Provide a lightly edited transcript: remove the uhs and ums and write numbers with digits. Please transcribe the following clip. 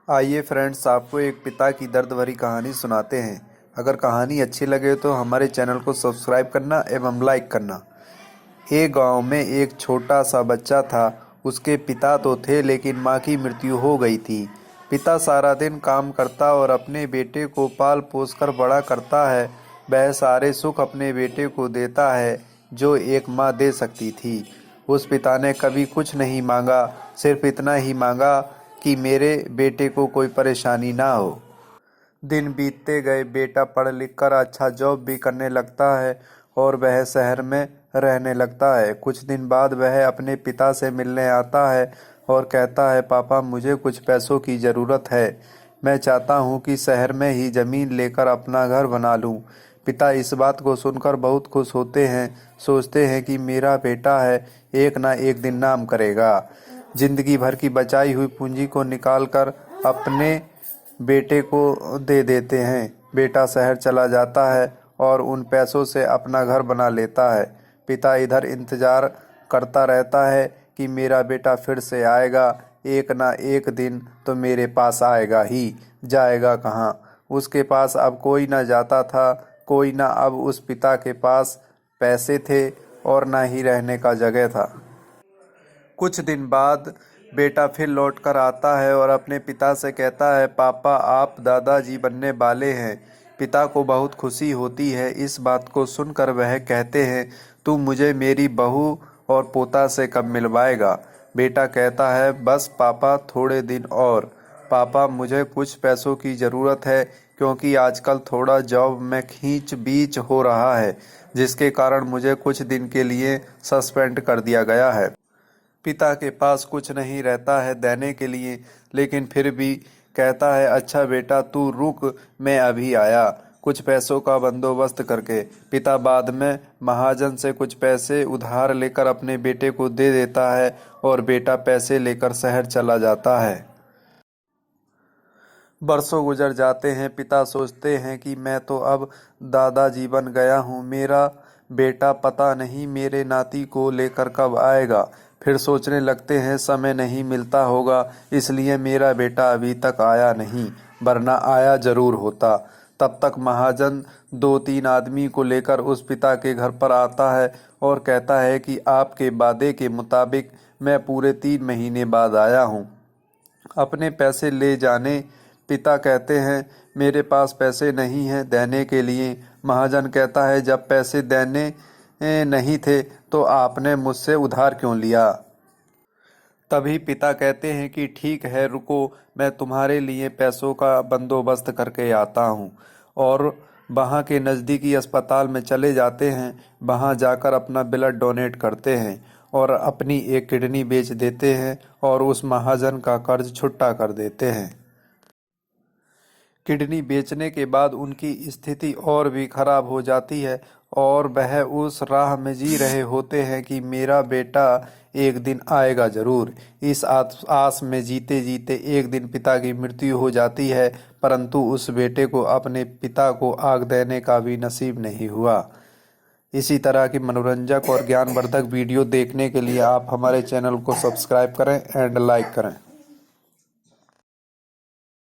आइए फ्रेंड्स, आपको एक पिता की दर्द भरी कहानी सुनाते हैं। अगर कहानी अच्छी लगे तो हमारे चैनल को सब्सक्राइब करना एवं लाइक करना। एक गांव में एक छोटा सा बच्चा था। उसके पिता तो थे लेकिन माँ की मृत्यु हो गई थी। पिता सारा दिन काम करता और अपने बेटे को पाल पोस कर बड़ा करता है। वह सारे सुख अपने बेटे को देता है जो एक माँ दे सकती थी। उस पिता ने कभी कुछ नहीं मांगा, सिर्फ इतना ही मांगा कि मेरे बेटे को कोई परेशानी ना हो। दिन बीतते गए, बेटा पढ़ लिख कर अच्छा जॉब भी करने लगता है और वह शहर में रहने लगता है। कुछ दिन बाद वह अपने पिता से मिलने आता है और कहता है, पापा मुझे कुछ पैसों की ज़रूरत है। मैं चाहता हूँ कि शहर में ही ज़मीन लेकर अपना घर बना लूँ। पिता इस बात को सुनकर बहुत खुश होते हैं, सोचते हैं कि मेरा बेटा है, एक ना एक दिन नाम करेगा। जिंदगी भर की बचाई हुई पूंजी को निकालकर अपने बेटे को दे देते हैं। बेटा शहर चला जाता है और उन पैसों से अपना घर बना लेता है। पिता इधर इंतजार करता रहता है कि मेरा बेटा फिर से आएगा, एक ना एक दिन तो मेरे पास आएगा ही। जाएगा कहाँ? उसके पास अब कोई ना जाता था, कोई ना अब उस पिता के पास पैसे थे और ना ही रहने का जगह था। कुछ दिन बाद बेटा फिर लौट कर आता है और अपने पिता से कहता है, पापा आप दादाजी बनने वाले हैं। पिता को बहुत खुशी होती है। इस बात को सुनकर वह कहते हैं, तू मुझे मेरी बहू और पोता से कब मिलवाएगा? बेटा कहता है, बस पापा थोड़े दिन और। पापा मुझे कुछ पैसों की ज़रूरत है क्योंकि आजकल थोड़ा जॉब में खींच बीच हो रहा है, जिसके कारण मुझे कुछ दिन के लिए सस्पेंड कर दिया गया है। पिता के पास कुछ नहीं रहता है देने के लिए, लेकिन फिर भी कहता है, अच्छा बेटा तू रुक, मैं अभी आया कुछ पैसों का बंदोबस्त करके। पिता बाद में महाजन से कुछ पैसे उधार लेकर अपने बेटे को दे देता है और बेटा पैसे लेकर शहर चला जाता है। बरसों गुजर जाते हैं। पिता सोचते हैं कि मैं तो अब दादाजी बन गया हूँ, मेरा बेटा पता नहीं मेरे नाती को लेकर कब आएगा। फिर सोचने लगते हैं, समय नहीं मिलता होगा इसलिए मेरा बेटा अभी तक आया नहीं, वरना आया जरूर होता। तब तक महाजन 2-3 आदमी को लेकर उस पिता के घर पर आता है और कहता है कि आपके वादे के मुताबिक मैं पूरे 3 महीने बाद आया हूँ अपने पैसे ले जाने। पिता कहते हैं, मेरे पास पैसे नहीं हैं देने के लिए। महाजन कहता है, जब पैसे देने नहीं थे तो आपने मुझसे उधार क्यों लिया? तभी पिता कहते हैं कि ठीक है रुको, मैं तुम्हारे लिए पैसों का बंदोबस्त करके आता हूँ। और वहाँ के नज़दीकी अस्पताल में चले जाते हैं। वहाँ जाकर अपना ब्लड डोनेट करते हैं और अपनी एक किडनी बेच देते हैं और उस महाजन का कर्ज छुट्टा कर देते हैं। किडनी बेचने के बाद उनकी स्थिति और भी खराब हो जाती है और वह उस राह में जी रहे होते हैं कि मेरा बेटा एक दिन आएगा जरूर। इस आस में जीते जीते एक दिन पिता की मृत्यु हो जाती है, परंतु उस बेटे को अपने पिता को आग देने का भी नसीब नहीं हुआ। इसी तरह की मनोरंजक और ज्ञानवर्धक वीडियो देखने के लिए आप हमारे चैनल को सब्सक्राइब करें एंड लाइक करें।